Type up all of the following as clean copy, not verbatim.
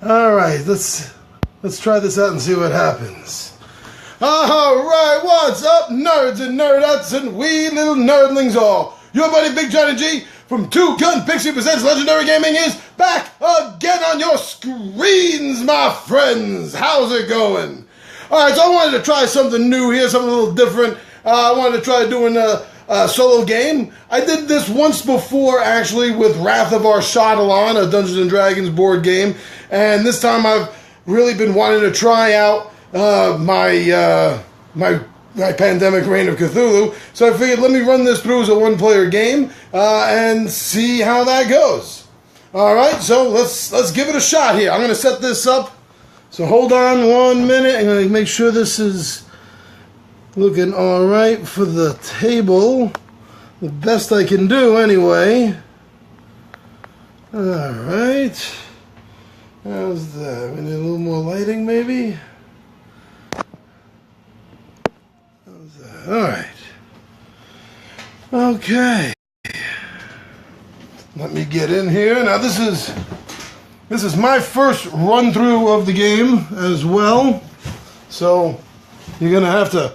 All right, let's try this out and see what happens. All right, what's up, nerds and nerdettes and wee little nerdlings all? Your buddy Big Johnny G from Two Gun Pixie Presents Legendary Gaming is back again on your screens, my friends. How's it going? All right, so I wanted to try something new here, something a little different. I wanted to try doing a solo game. I did this once before, actually, with Wrath of Our Showdown, a Dungeons & Dragons board game. And this time I've really been wanting to try out my Pandemic Reign of Cthulhu. So I figured, let me run this through as a one-player game and see how that goes. All right, so let's give it a shot here. I'm going to set this up. So hold on 1 minute. I'm going to make sure this is looking all right for the table. The best I can do, anyway. All right. How's that? We need a little more lighting, maybe? How's that? All right. Okay. Let me get in here. Now, this is my first run-through of the game as well. So, you're going to have to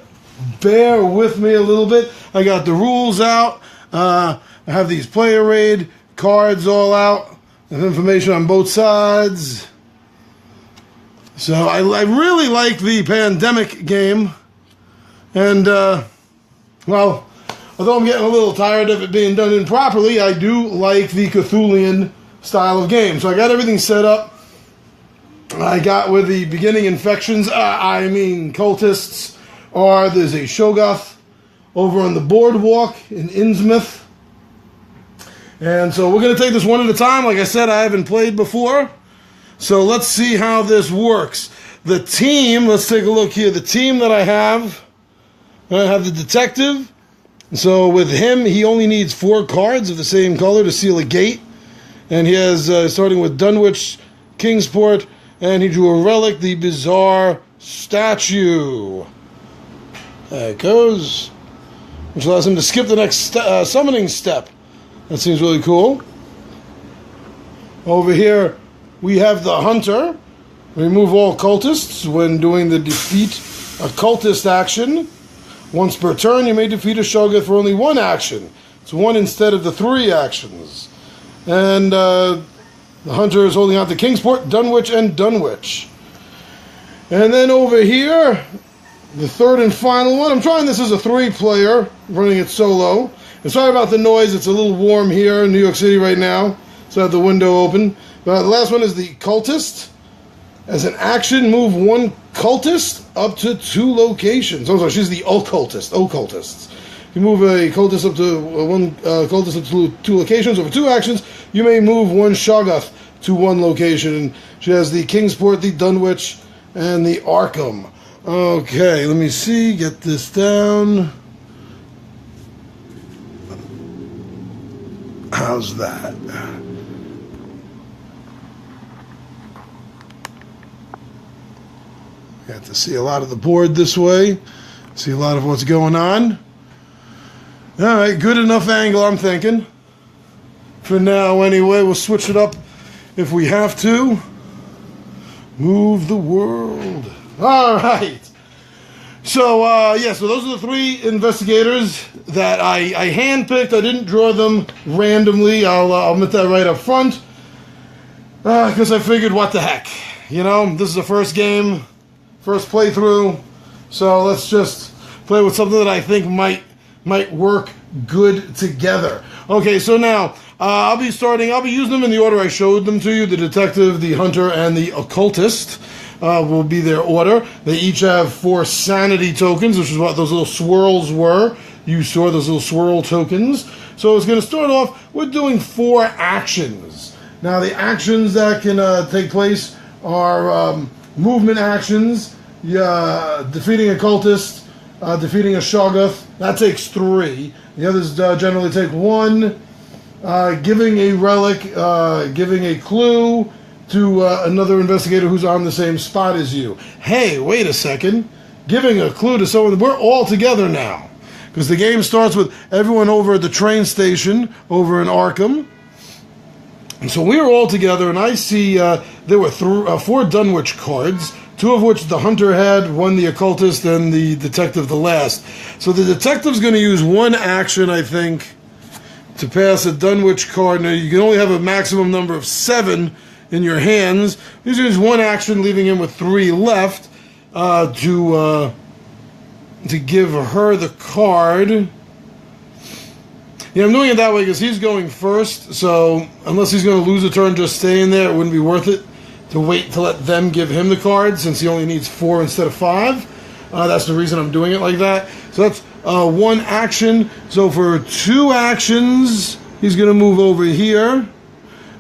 bear with me a little bit. I got the rules out. I have these player aid cards all out. There's information on both sides. So I really like the Pandemic game. And, well, although I'm getting a little tired of it being done improperly, I do like the Cthulian style of game. So I got everything set up. I got where the beginning infections, cultists, are. There's a Shoggoth over on the boardwalk in Innsmouth. And so we're going to take this one at a time. Like I said, I haven't played before. So let's see how this works. The team, let's take a look here. The team that I have the detective. So with him, he only needs 4 cards of the same color to seal a gate. And he has, starting with Dunwich, Kingsport, and he drew a relic, the Bizarre Statue. There it goes. Which allows him to skip the next summoning step. That seems really cool. Over here, we have the Hunter. Remove all cultists when doing the defeat a cultist action. Once per turn, you may defeat a Shoggoth for only 1 action. It's 1 instead of the 3 actions. And the Hunter is holding out the Kingsport, Dunwich, and Dunwich. And then over here, the third and final one. I'm trying this as a 3-player, running it solo. And sorry about the noise. It's a little warm here in New York City right now, so I have the window open. But the last one is the Cultist. As an action, move 1 Cultist up to 2 locations. Oh, sorry, she's the Occultist. Occultists. You move a Cultist up to 1 Cultist up to 2 locations. Over 2 actions, you may move 1 Shoggoth to 1 location. And she has the Kingsport, the Dunwich, and the Arkham. Okay, let me see. Get this down. How's that? Got to see a lot of the board this way. See a lot of what's going on. All right, good enough angle, I'm thinking. For now, anyway, we'll switch it up if we have to. Move the world. All right. So, so those are the 3 investigators that I handpicked. I didn't draw them randomly. I'll admit that right up front. Because I figured, what the heck? You know, this is the first game, first playthrough. So let's just play with something that I think might work good together. Okay, so now, I'll be using them in the order I showed them to you. The detective, the hunter, and the occultist. Will be their order. They each have 4 sanity tokens, which is what those little swirls were. You saw those little swirl tokens. So it's going to start off with doing 4 actions. Now, the actions that can take place are movement actions, defeating a cultist, defeating a Shoggoth. That takes 3. The others generally take 1. Giving a relic, giving a clue to another investigator who's on the same spot as you. Hey, wait a second. Giving a clue to someone. We're all together now. Because the game starts with everyone over at the train station over in Arkham. And so we were all together, and I see there were 4 Dunwich cards, 2 of which the hunter had, 1 the occultist, and the detective the last. So the detective's going to use 1 action, I think, to pass a Dunwich card. Now, you can only have a maximum number of 7 in your hands. He's going to use 1 action, leaving him with 3 left, to give her the card. Yeah, I'm doing it that way because he's going first, so unless he's going to lose a turn just staying there, it wouldn't be worth it to wait to let them give him the card, since he only needs 4 instead of 5. That's the reason I'm doing it like that. So that's 1 action. So for 2 actions, he's going to move over here,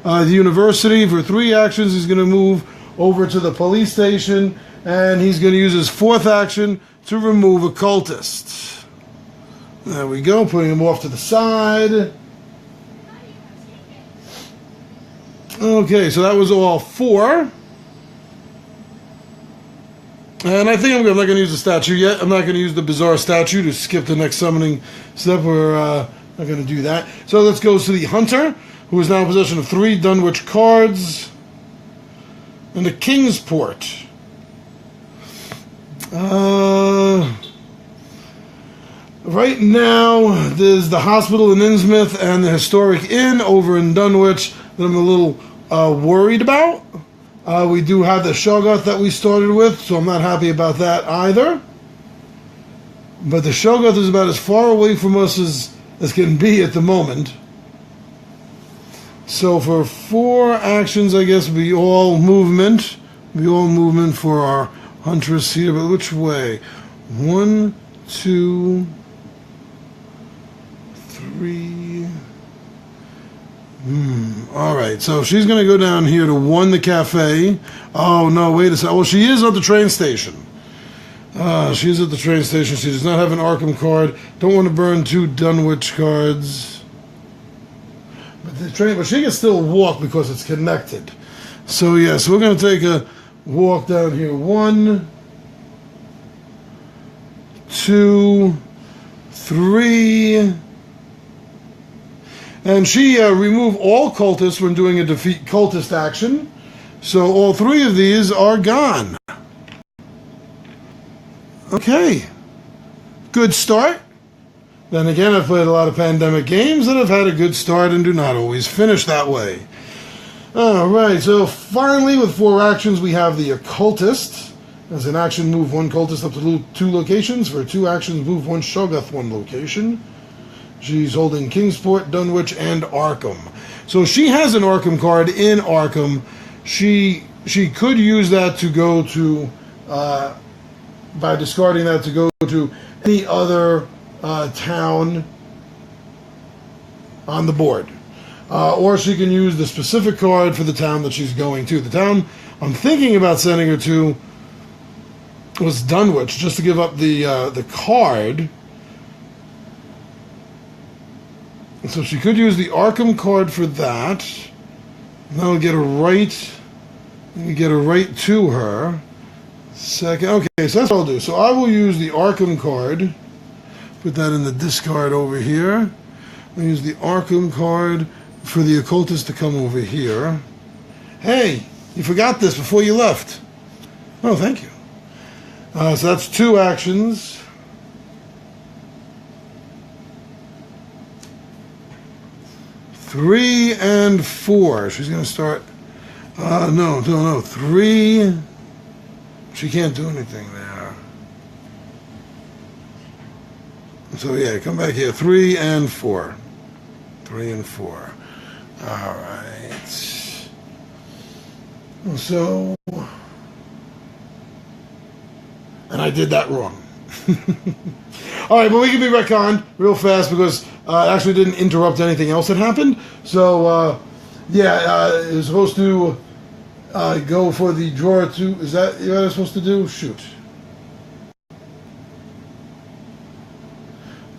the university. For 3 actions, he's going to move over to the police station, and he's going to use his 4th action to remove occultist. There we go, putting him off to the side. Okay, so that was all 4. And I think I'm not going to use the statue yet. I'm not going to use the bizarre statue to skip the next summoning step. We're not going to do that. So let's go to the hunter, who is now in possession of 3 Dunwich cards. And the Kingsport. Right now, there's the hospital in Innsmouth and the historic inn over in Dunwich that I'm a little worried about. We do have the Shoggoth that we started with, so I'm not happy about that either. But the Shoggoth is about as far away from us as can be at the moment. So for 4 actions, I guess, be all movement. Be all movement for our huntress here, but which way? 1, 2... 3. Alright, so she's going to go down here to 1 the cafe. Oh, no, wait a second. Well, she is at the train station. She's at the train station. She does not have an Arkham card. Don't want to burn 2 Dunwich cards. But she can still walk because it's connected. So, yeah, so we're going to take a walk down here. 1, 2, 3... And she removed all cultists when doing a defeat cultist action. So all 3 of these are gone. Okay. Good start. Then again, I've played a lot of Pandemic games that have had a good start and do not always finish that way. Alright, so finally with 4 actions we have the occultist. As an action, move 1 cultist up to 2 locations. For 2 actions, move 1 Shoggoth 1 location. She's holding Kingsport, Dunwich, and Arkham. So she has an Arkham card in Arkham. She could use that to go to, by discarding that, to go to any other town on the board. Or she can use the specific card for the town that she's going to. The town I'm thinking about sending her to was Dunwich, just to give up the card. So she could use the Arkham card for that. That'll get a right. Get a right to her. Second. Okay, so that's what I'll do. So I will use the Arkham card. Put that in the discard over here. I'll use the Arkham card for the occultist to come over here. Hey, you forgot this before you left. Oh, thank you. So that's 2 actions. 3 and 4. She's going to start. No. 3. She can't do anything there. So yeah, come back here. 3 and 4. 3 and 4. All right. So, and I did that wrong. All right, but we can be retconned real fast because it actually didn't interrupt anything else that happened. So, it was supposed to go for the drawer 2. Is that what I was supposed to do? Shoot.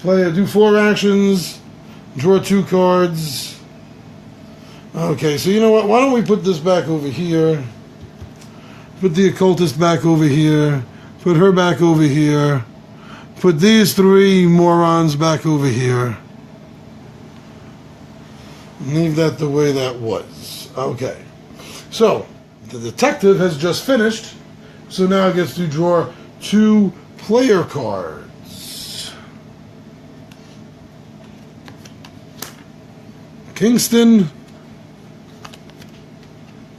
Do 4 actions, draw 2 cards. Okay, so you know what? Why don't we put this back over here? Put the occultist back over here. Put her back over here. Put these 3 morons back over here. Leave that the way that was. Okay. So, the detective has just finished, so now gets to draw 2 player cards. Kingston,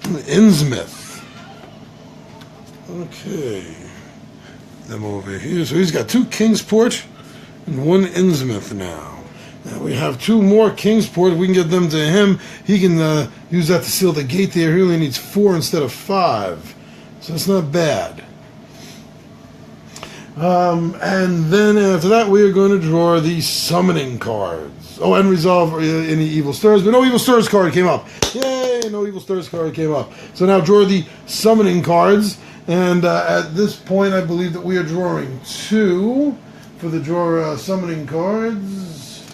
Innsmouth. Okay. Them over here. So he's got 2 Kingsport and 1 Innsmouth now. Now we have 2 more Kingsport. We can get them to him. He can use that to seal the gate there. He only needs 4 instead of 5. So it's not bad. And then after that, we are going to draw the summoning cards. Oh, and resolve any evil stirs. But no evil stirs card came up. Yay! No evil stirs card came up. So now draw the summoning cards. And at this point, I believe that we are drawing 2 for the draw summoning cards.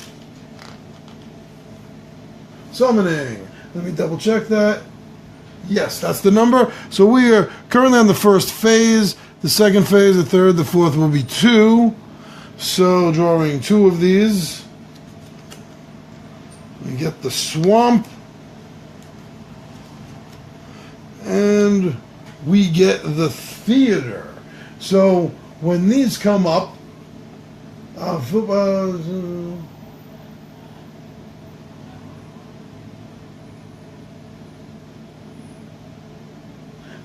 Summoning. Let me double check that. Yes, that's the number. So we are currently on the first phase. The second phase, the third, the fourth will be 2. So drawing 2 of these. We get the swamp. And we get the theater. So when these come up, and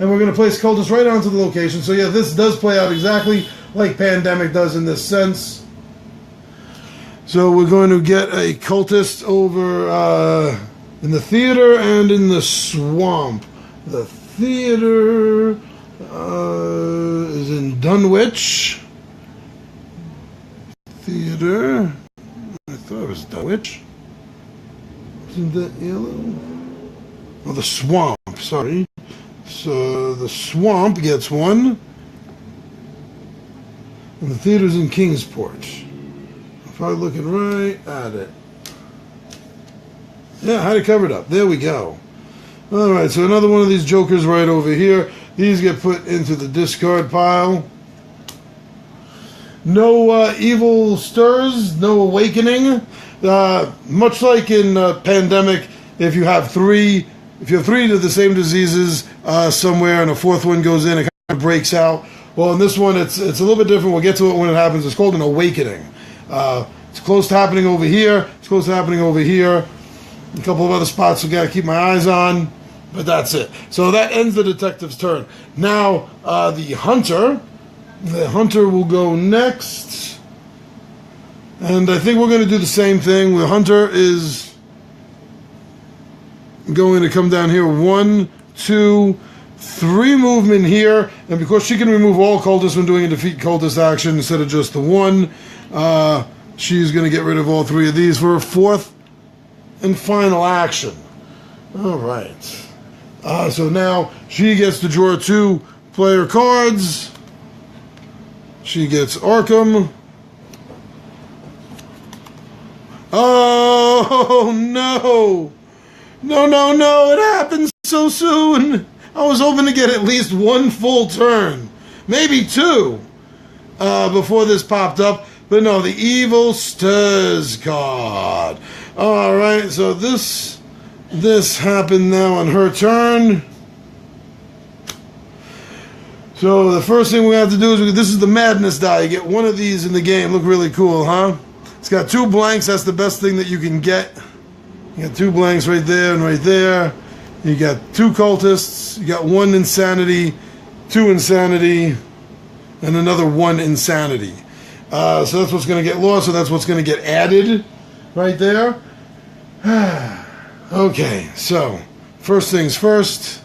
we're going to place cultists right onto the location. So yeah, this does play out exactly like Pandemic does in this sense. So we're going to get a cultist over in the theater and in the swamp. The theater is in Dunwich. Theater. I thought it was Dunwich. Isn't that yellow? Oh, the swamp. Sorry. So the swamp gets 1. And the theater's in Kingsport. I'm probably looking right at it. Yeah, I had it covered up. There we go. Alright, so another one of these jokers right over here. These get put into the discard pile. No evil stirs, no awakening. Much like in Pandemic, if you have 3 of the same diseases somewhere and a 4th one goes in, it kind of breaks out. Well, in this one, it's a little bit different. We'll get to it when it happens. It's called an awakening. It's close to happening over here. It's close to happening over here. A couple of other spots I've got to keep my eyes on. But that's it. So that ends the detective's turn. Now, the hunter. The hunter will go next. And I think we're going to do the same thing. The hunter is going to come down here. 1, 2, 3 movement here. And because she can remove all cultists when doing a defeat cultist action instead of just the 1, she's going to get rid of all 3 of these for her 4th and final action. All right. So now she gets to draw 2 player cards. She gets Arkham. Oh, no. No. It happened so soon. I was hoping to get at least 1 full turn. Maybe 2 before this popped up. But no, the Evil Stirs card. All right, so this happened now on her turn. So the first thing we have to do is, this is the Madness die. You get 1 of these in the game. Look really cool, huh? It's got 2 blanks. That's the best thing that you can get. You got 2 blanks right there and right there. You got 2 cultists. You got 1 insanity, 2 insanity, and another 1 insanity. So that's what's going to get lost. So that's what's going to get added right there. Okay, so first things first.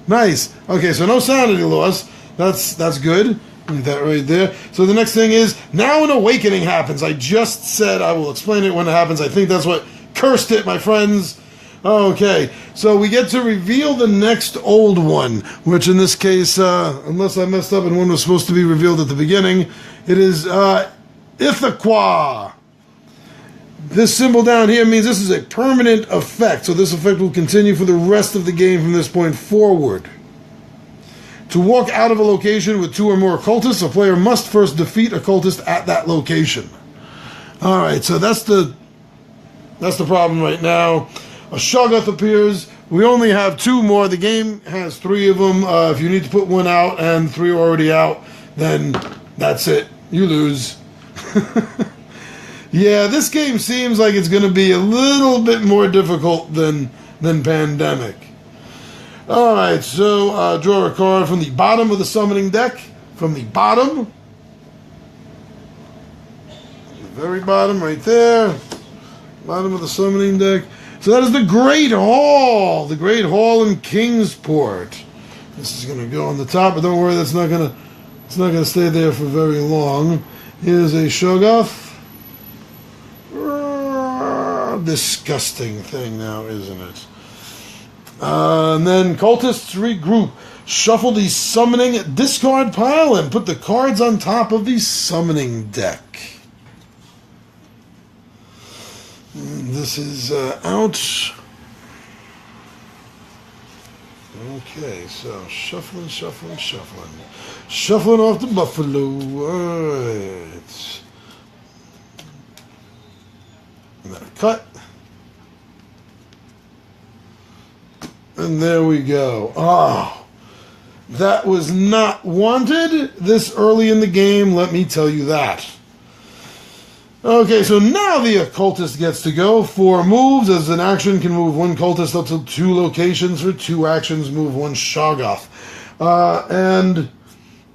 Nice. Okay, so no sanity loss. That's good. Leave that right there. So the next thing is, now an awakening happens. I just said I will explain it when it happens. I think that's what cursed it, my friends. Okay, so we get to reveal the next old one, which in this case, unless I messed up and one was supposed to be revealed at the beginning, it is Ithaquah. This symbol down here means this is a permanent effect, so this effect will continue for the rest of the game from this point forward. To walk out of a location with 2 or more cultists, a player must first defeat a cultist at that location. All right, so that's the problem right now. A Shoggoth appears. We only have 2 more. The game has 3 of them. If you need to put 1 out and 3 are already out, then that's it. You lose. Yeah, this game seems like it's going to be a little bit more difficult than Pandemic. All right, so draw a card from the bottom of the summoning deck. From the bottom. The very bottom, right there. Bottom of the summoning deck. So that is the Great Hall. The Great Hall in Kingsport. This is going to go on the top, but don't worry, it's not going to stay there for very long. Here's a Shoggoth. Disgusting thing now, isn't it? And then cultists regroup. Shuffle the summoning discard pile and put the cards on top of the summoning deck. And this is out. Okay, so shuffling. Shuffling off the buffalo. All right. And then a cut. And there we go. Oh, that was not wanted this early in the game, let me tell you that. Okay, so now the occultist gets to go. 4 moves. As an action, can move 1 cultist up to 2 locations. For 2 actions, move 1 Shoggoth. And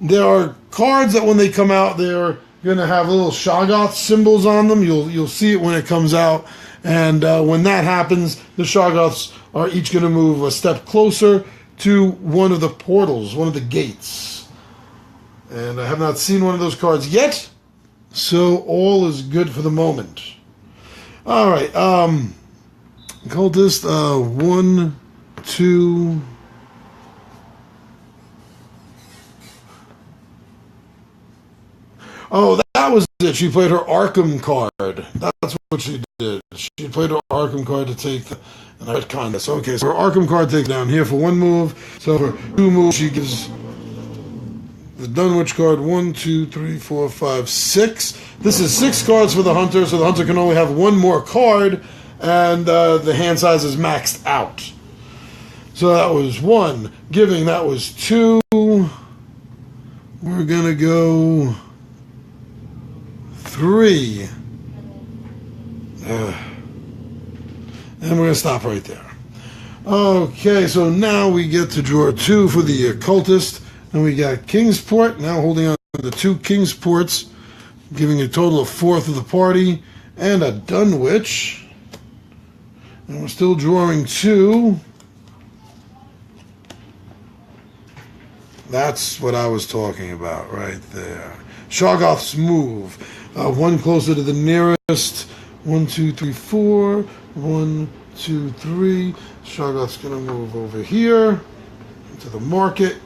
there are cards that when they come out, they're going to have little Shoggoth symbols on them. You'll see it when it comes out. And when that happens, the Shoggoths are each going to move a step closer to one of the portals, one of the gates. And I have not seen one of those cards yet, so all is good for the moment. All right, cultist, 1, 2... Oh, that was it. She played her Arkham card. That's what she did. She played her Arkham card to take the retcon this. Okay, so her Arkham card takes down here for 1 move. So for 2 moves, she gives the Dunwich card 1, 2, 3, 4, 5, 6. This is 6 cards for the hunter, so the hunter can only have 1 more card, and the hand size is maxed out. So that was 1. Giving, that was 2. We're gonna go 3. And we're going to stop right there. Okay, so now we get to draw 2 for the occultist. And we got Kingsport, now holding on to the 2 Kingsports, giving a total of 4th of the party, and a Dunwich. And we're still drawing 2. That's what I was talking about right there. Shoggoth's move. 1 closer to the nearest. 1, 2, 3, 4. 1, 2, 3. Shoggoth's going to move over here into the market.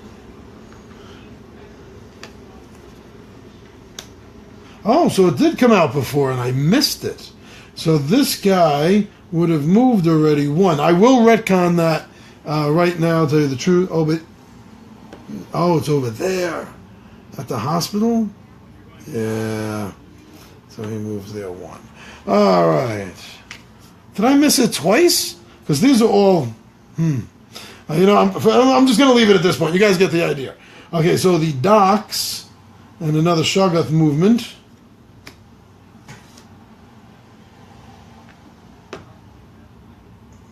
Oh, so it did come out before and I missed it. So this guy would have moved already 1. I will retcon that right now, to tell you the truth. Oh, it's over there at the hospital? Yeah. So he moves there 1. All right. Did I miss it twice? Because these are all... I'm just going to leave it at this point. You guys get the idea. Okay, so the docks and another Shoggoth movement.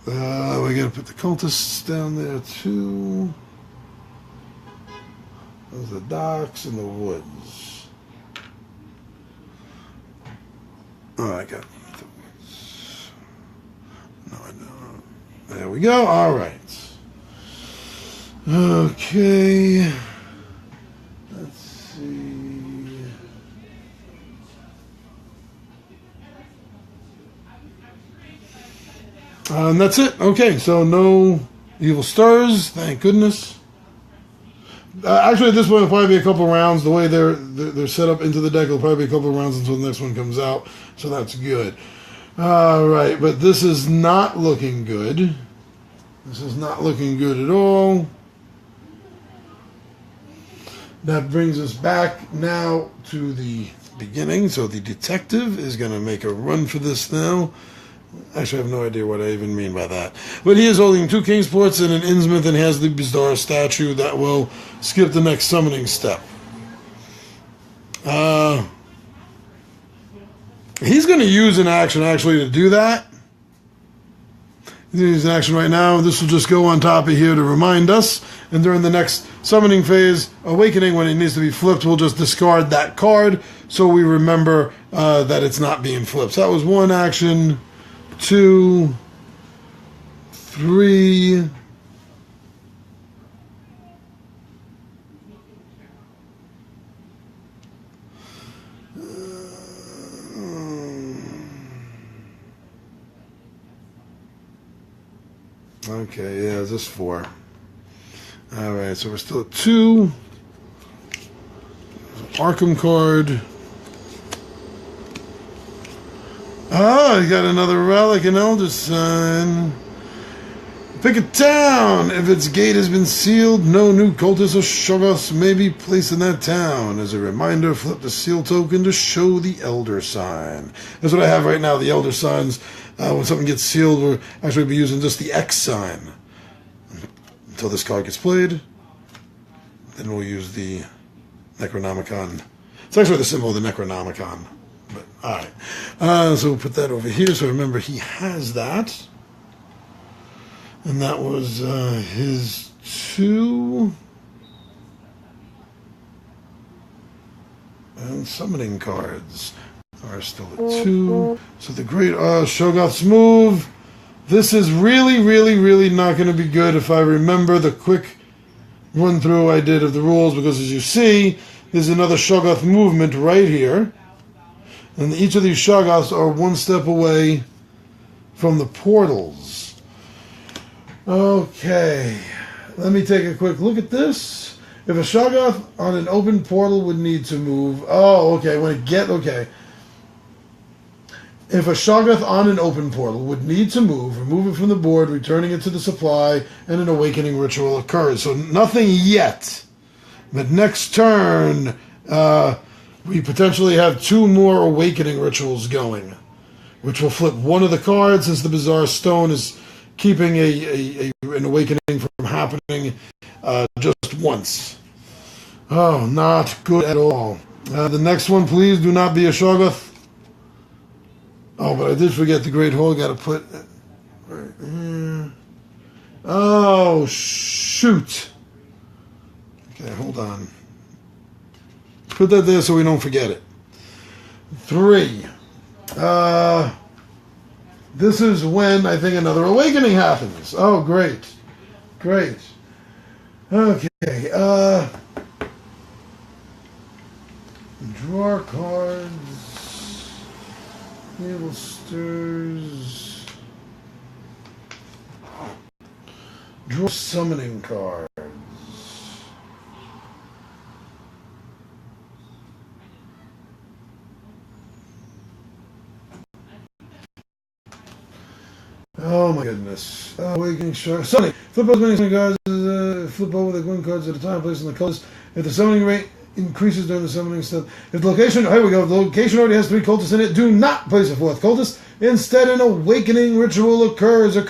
We got to put the cultists down there too. Those are the docks and the woods. Oh, I got the woods. No, I don't. There we go. All right. Okay. Let's see. And that's it. Okay, so no evil stirs, thank goodness. Actually, at this point, it'll probably be a couple rounds. The way they're set up into the deck, it'll probably be a couple rounds until the next one comes out. So that's good. All right, but this is not looking good. This is not looking good at all. That brings us back now to the beginning. So the detective is going to make a run for this now. Actually, I have no idea what I even mean by that. But he is holding 2 Kingsports and an Innsmouth and has the bizarre statue that will skip the next summoning step. He's going to use an action, actually, to do that. He's going to use an action right now. This will just go on top of here to remind us. And during the next summoning phase, Awakening, when it needs to be flipped, we'll just discard that card so we remember that it's not being flipped. So that was 1 action, 2, 3... Okay, yeah, this 4. Alright, so we're still at 2. Arkham card. Oh, you got another relic, an Elder Sign. Pick a town. If its gate has been sealed, no new cultists or shoggoths may be placed in that town. As a reminder, flip the seal token to show the Elder Sign. That's what I have right now, the Elder Signs. When something gets sealed, we'll actually be using just the X sign until this card gets played. Then we'll use the Necronomicon. It's actually the symbol of the Necronomicon. But all right, so we'll put that over here. So remember, he has that, and that was his 2 and summoning cards. Are still at 2. So the great Shoggoth's move. This is really, really, really not going to be good if I remember the quick run through I did of the rules, because as you see, there's another Shoggoth movement right here. And each of these Shoggoths are 1 step away from the portals. Okay. Let me take a quick look at this. If a Shoggoth on an open portal would need to move. Oh, okay. If a Shoggoth on an open portal would need to move, remove it from the board, returning it to the supply, and an Awakening ritual occurs. So nothing yet. But next turn, we potentially have 2 more Awakening rituals going, which will flip 1 of the cards, since the Bizarre Stone is keeping an Awakening from happening just once. Oh, not good at all. The next one, please do not be a Shoggoth. Oh, but I did forget the Great Hole. Got to put right here. Oh, shoot. Okay, hold on. Put that there so we don't forget it. 3. This is when I think another Awakening happens. Oh, great. Great. Okay. Draw cards. Evil Stirs. Draw summoning cards. Oh my goodness. Awakening Shark. Summoning. Flip over as many cards. Flip over the 1 cards at a time. Place on the colors. If the summoning rate increases during the summoning step. If the location, here we go, the location already has 3 cultists in it, do not place a 4th cultist. Instead, an Awakening ritual occurs. If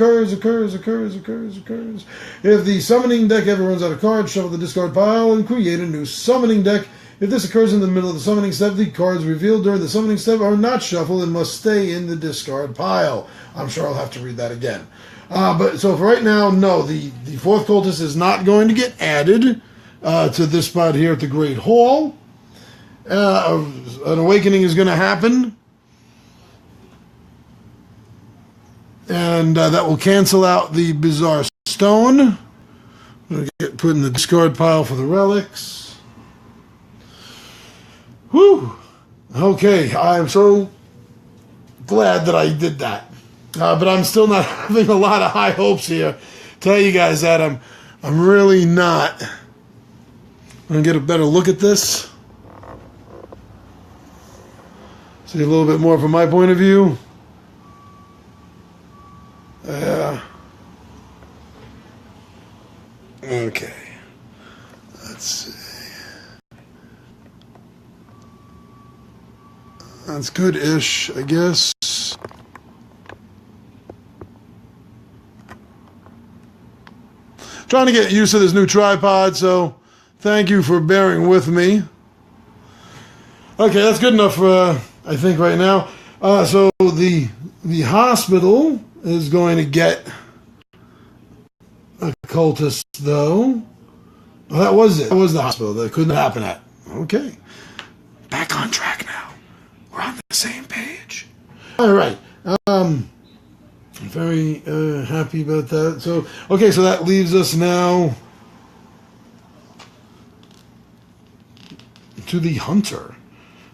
the summoning deck ever runs out of cards, shuffle the discard pile and create a new summoning deck. If this occurs in the middle of the summoning step, the cards revealed during the summoning step are not shuffled and must stay in the discard pile. I'm sure I'll have to read that again. But so for right now, no, the 4th cultist is not going to get added to this spot here at the Great Hall. An Awakening is going to happen. And that will cancel out the Bizarre Stone. I'm going to get put in the discard pile for the relics. Whew. Okay, I'm so glad that I did that. But I'm still not having a lot of high hopes here. Tell you guys that I'm really not. I'm going to get a better look at this. See a little bit more from my point of view. Okay. Let's see. That's good-ish, I guess. Trying to get used to this new tripod, so thank you for bearing with me. Okay, that's good enough, I think, right now. So the hospital is going to get a cultist, though. Well, that was it. That was the hospital. That couldn't happen at. Okay. Back on track now. We're on the same page. All right. I'm very happy about that. So, okay, so that leaves us now to the Hunter.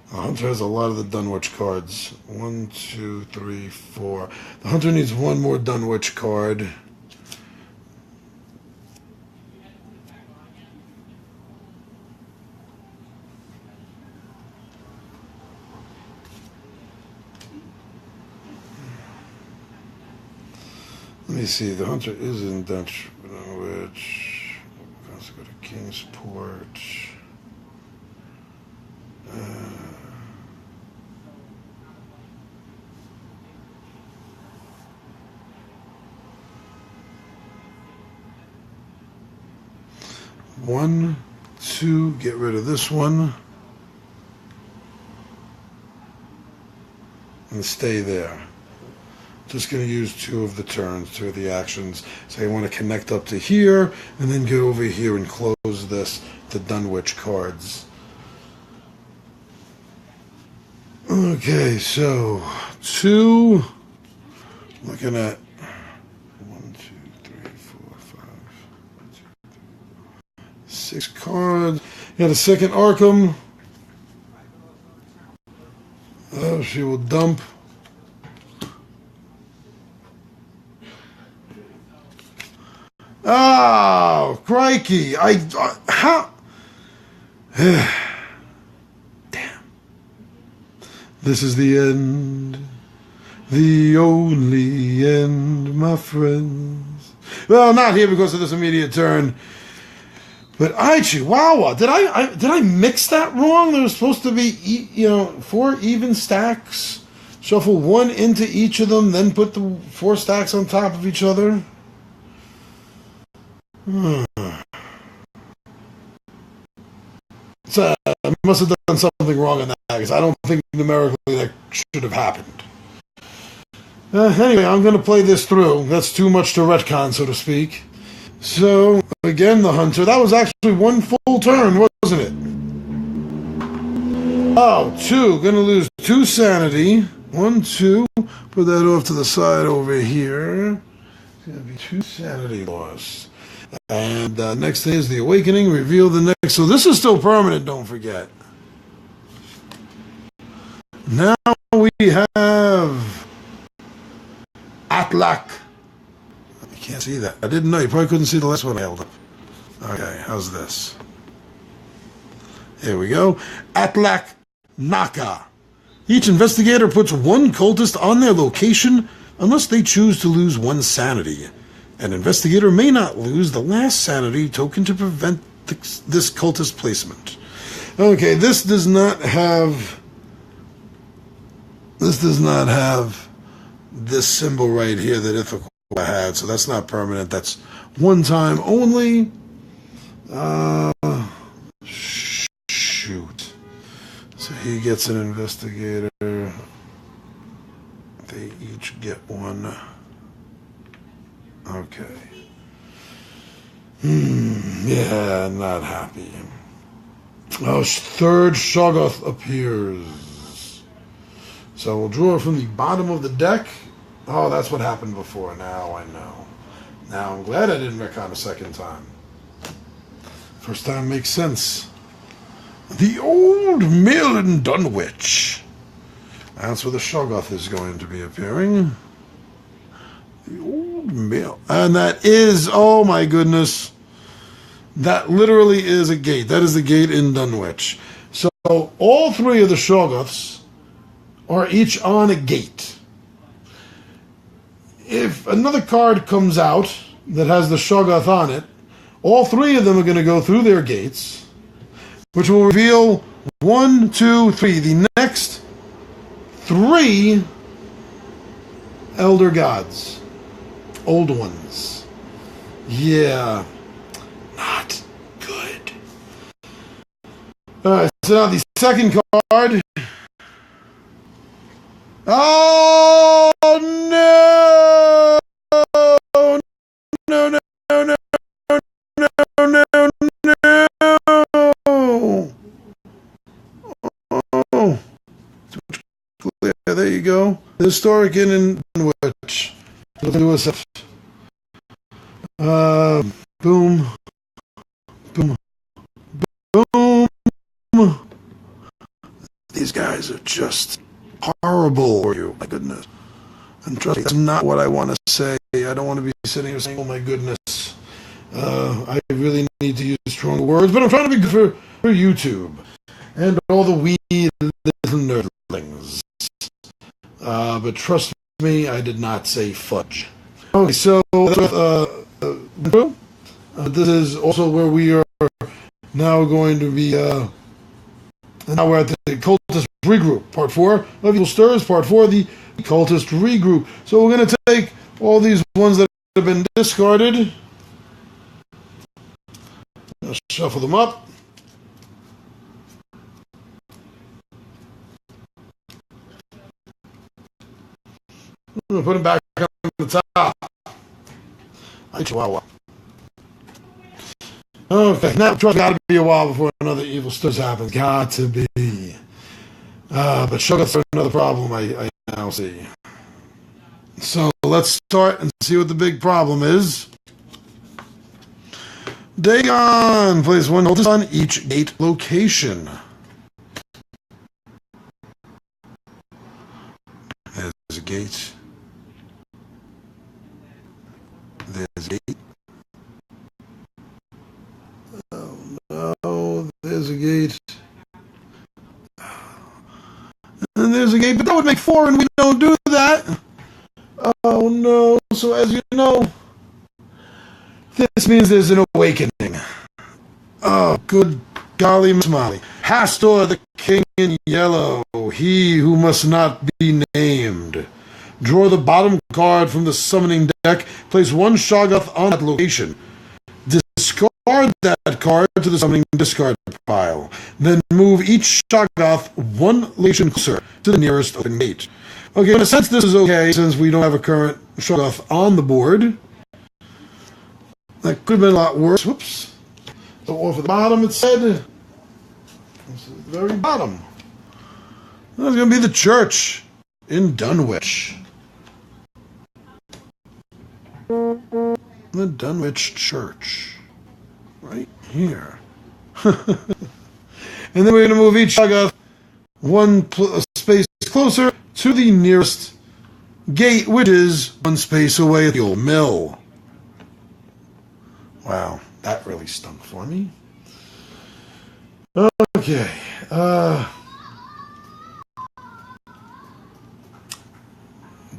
The Hunter has a lot of the Dunwich cards. 1, 2, 3, 4. The Hunter needs one more Dunwich card. Let me see, the Hunter is in Dunwich. Let's go to Kingsport. One, two, get rid of this one. And stay there. Just going to use 2 of the turns, 2 of the actions. So I want to connect up to here, and then go over here and close this to Dunwich cards. Okay, so 2, looking at 1, 2, 3, 4, 5, 6 cards. Got a second Arkham. Oh, she will dump. Oh, crikey. How? Damn. This is the end. The only end, my friends. Well, not here because of this immediate turn. But Chihuahua, did I mix that wrong? There was supposed to be, 4 even stacks. Shuffle 1 into each of them, then put the 4 stacks on top of each other. So I must have done something wrong in that because I don't think numerically that should have happened. Anyway, I'm going to play this through. That's too much to retcon, so to speak. So, again, the Hunter. That was actually 1 full turn, wasn't it? Oh, 2. Going to lose 2 sanity. 1, 2. Put that off to the side over here. It's going to be 2 sanity loss. And next thing is the Awakening. Reveal the next. So this is still permanent, don't forget. Now we have Atlak. You can't see that. I didn't know. You probably couldn't see the last one I held up. Okay, how's this? Here we go. Atlak Naka. Each investigator puts 1 cultist on their location unless they choose to lose 1 sanity. An investigator may not lose the last sanity token to prevent this cultist placement. Okay, this does not have this symbol right here that Ithaca had, so that's not permanent. That's 1 time only. Shoot. So he gets an investigator. They each get 1. Okay. Yeah, not happy. Oh, 3rd Shoggoth appears. So we'll draw from the bottom of the deck. Oh, that's what happened before. Now I know. Now I'm glad I didn't retcon a 2nd time. First time makes sense. The Old Mill in Dunwich. That's where the Shoggoth is going to be appearing. The Old Mill. And that is, oh my goodness, that literally is a gate. That is the gate in Dunwich. So all 3 of the Shoggoths are each on a gate. If another card comes out that has the Shoggoth on it, all 3 of them are going to go through their gates, which will reveal 1, 2, 3. The next 3 elder gods. Old ones. Yeah. Not good. Alright, so now the second card. Oh no! No, no, no, no, no, no, no. Oh. Yeah, there you go. The historic Inn in Dunwich. Do us boom. Boom. Boom. These guys are just horrible for you. My goodness. And trust me, that's not what I want to say. I don't want to be sitting here saying, oh my goodness. I really need to use stronger words, but I'm trying to be good for YouTube. And all the wee little nerdlings. But trust me, I did not say fudge. Okay, so this is also where we are now going to be. Now we're at the cultist regroup, part 4 of Evil Stirs, part 4 of the cultist regroup. So we're going to take all these ones that have been discarded, shuffle them up. I'm going to put them back on the top. Chihuahua. Okay, now it's got to be a while before another Evil Stirs happens. Got to be. But Showdown's another problem I now see. So let's start and see what the big problem is. Dagon! Place 1 cultist on each gate location. There's a gate. There's a gate. Oh no, there's a gate. And there's a gate, but that would make 4 and we don't do that. Oh no, so as you know, this means there's an awakening. Oh, good golly Molly. Hastor the king in yellow, he who must not be named. Draw the bottom card from the summoning deck, place 1 Shoggoth on that location. Discard that card to the summoning discard pile. Then move each Shoggoth 1 location closer to the nearest open gate. Okay, in a sense this is okay since we don't have a current Shoggoth on the board. That could have been a lot worse. Whoops. So off at the bottom it said. This is the very bottom. That's going to be the church in Dunwich. The Dunwich Church. Right here. And then we're going to move each Shoggoth 1 space closer to the nearest gate, which is 1 space away at the old mill. Wow, that really stunk for me. Okay.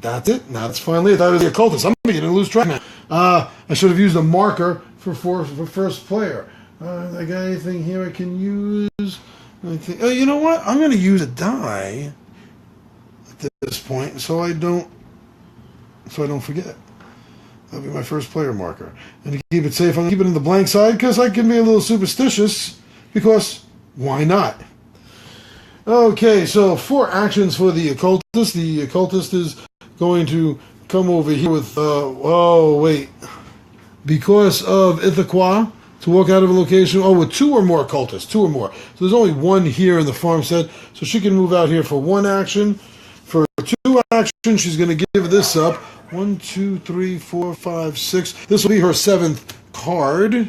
That's it. Now it's finally it. That was the occultist. I'm beginning to lose track now. I should have used a marker for first player. I got anything here I can use? Oh, you know what? I'm going to use a die at this point, so I don't forget. That'll be my first player marker. And to keep it safe, I'm going to keep it in the blank side because I can be a little superstitious. Because why not? Okay, so 4 actions for the occultist. The occultist is going to come over here with, because of Ithaquah, to walk out of a location, with 2 or more cultists, 2 or more. So there's only 1 here in the farmstead, so she can move out here for 1 action. For 2 actions, she's going to give this up. 1, 2, 3, 4, 5, 6. This will be her 7th card,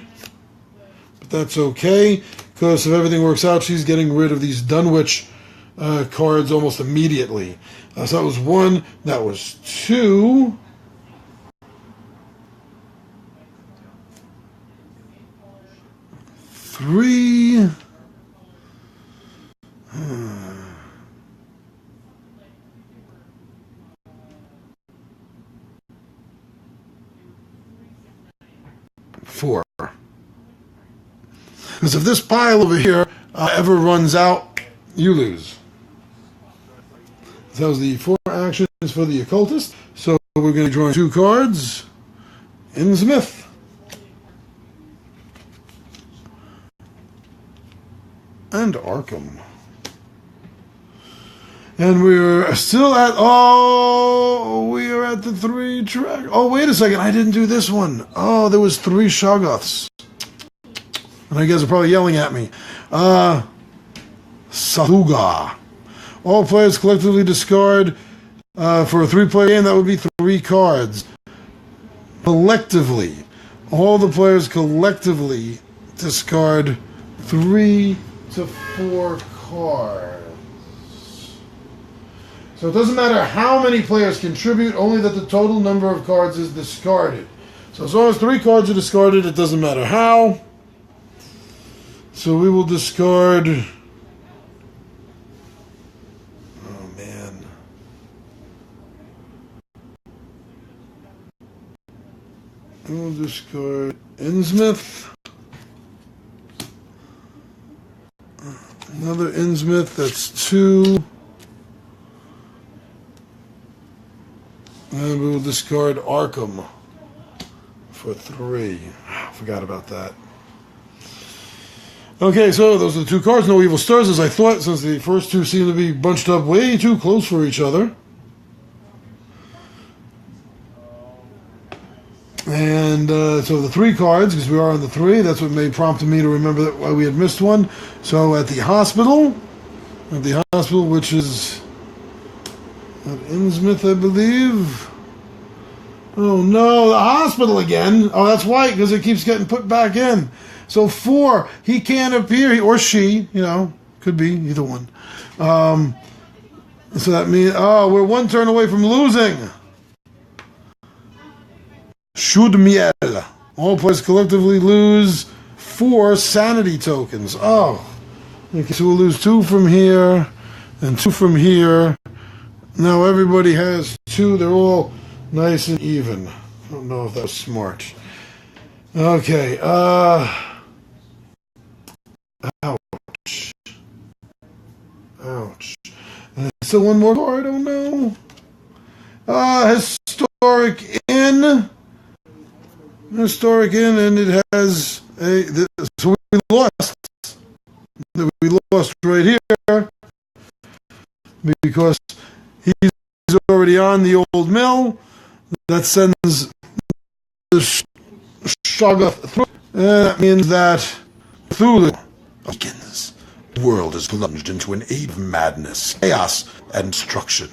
but that's okay, because if everything works out, she's getting rid of these Dunwich cards almost immediately. So that was 1, that was 2. 3. 4. Because if this pile over here ever runs out, you lose. That was the 4 actions for the occultist. So we're going to draw 2 cards. Innsmouth. And Arkham. And we're still at, we are at the 3 track. Oh, wait a second, I didn't do this one. Oh, there was 3 Shoggoths. And you guys are probably yelling at me. Sahuga. All players collectively discard, for a 3-player game, that would be 3 cards. Collectively. All the players collectively discard 3 to 4 cards. So it doesn't matter how many players contribute, only that the total number of cards is discarded. So as long as 3 cards are discarded, it doesn't matter how. So we will discard... Oh, man. We will discard Innsmouth. Another Innsmouth, that's 2. And we will discard Arkham for 3. I forgot about that. Okay, so those are the 2 cards. No evil stirs, as I thought, since the first 2 seem to be bunched up way too close for each other. And so the 3 cards, because we are on the 3, that's what prompted me to remember that why we had missed one. So at the hospital, which is at Innsmouth, I believe. Oh no, the hospital again. Oh, that's white because it keeps getting put back in. So 4, he can't appear, or she, could be either one. So that means, we're 1 turn away from losing. Shudmiel. All players collectively lose 4 sanity tokens. Oh. Okay, so we'll lose 2 from here, and 2 from here. Now everybody has 2. They're all nice and even. I don't know if that was smart. Okay, ouch. Ouch. And still 1 more card, oh no. Historic Inn. Historic Inn, and it has so we lost. We lost right here. Because he's already on the old mill. That sends the Shoggoth through. And that means that Cthulhu awakens. The world is plunged into an age of madness, chaos, and destruction.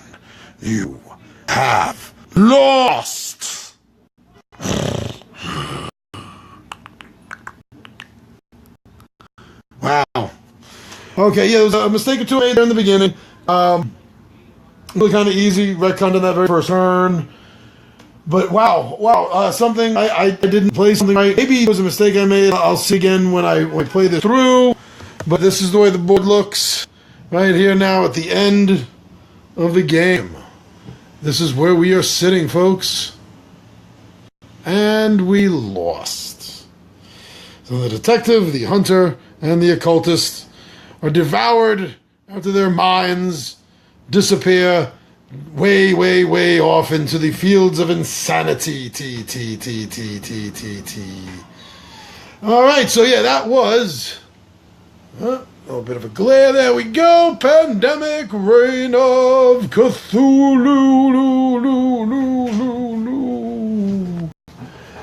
You have lost! Wow. Okay, yeah, there was a mistake or 2 made there in the beginning. Really kind of easy, retconned on that very first turn. But wow, something, I didn't play something right. Maybe it was a mistake I made. I'll see again when I play this through. But this is the way the board looks right here now at the end of the game. This is where we are sitting, folks. And we lost. So the detective, the hunter, and the occultist are devoured after their minds disappear way off into the fields of insanity. All right, so yeah, that was a little bit of a glare. There we go. Pandemic Reign of Cthulhu.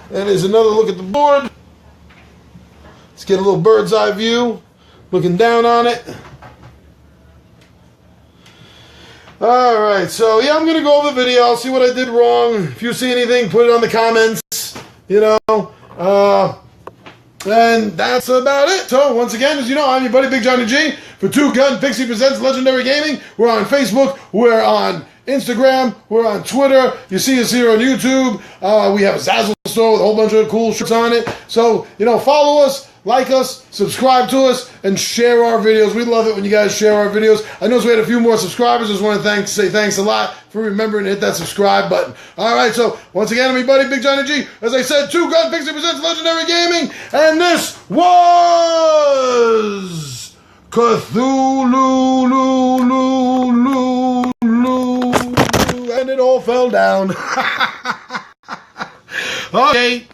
That is another look at the board. Let's get a little bird's eye view, looking down on it. Alright, so yeah, I'm going to go over the video. I'll see what I did wrong. If you see anything, put it on the comments. And that's about it. So, once again, as you know, I'm your buddy Big Johnny G for Two Gun Pixie Presents Legendary Gaming. We're on Facebook. We're on Instagram. We're on Twitter. You see us here on YouTube. We have a Zazzle store with a whole bunch of cool shirts on it. So, follow us. Like us, subscribe to us, and share our videos. We love it when you guys share our videos. I noticed we had a few more subscribers. I just want to say thanks a lot for remembering to hit that subscribe button. All right, so once again, I'm your buddy, Big Johnny G. As I said, Two Gun Pixie Presents Legendary Gaming, and this was Cthulhu. it all fell down. Okay.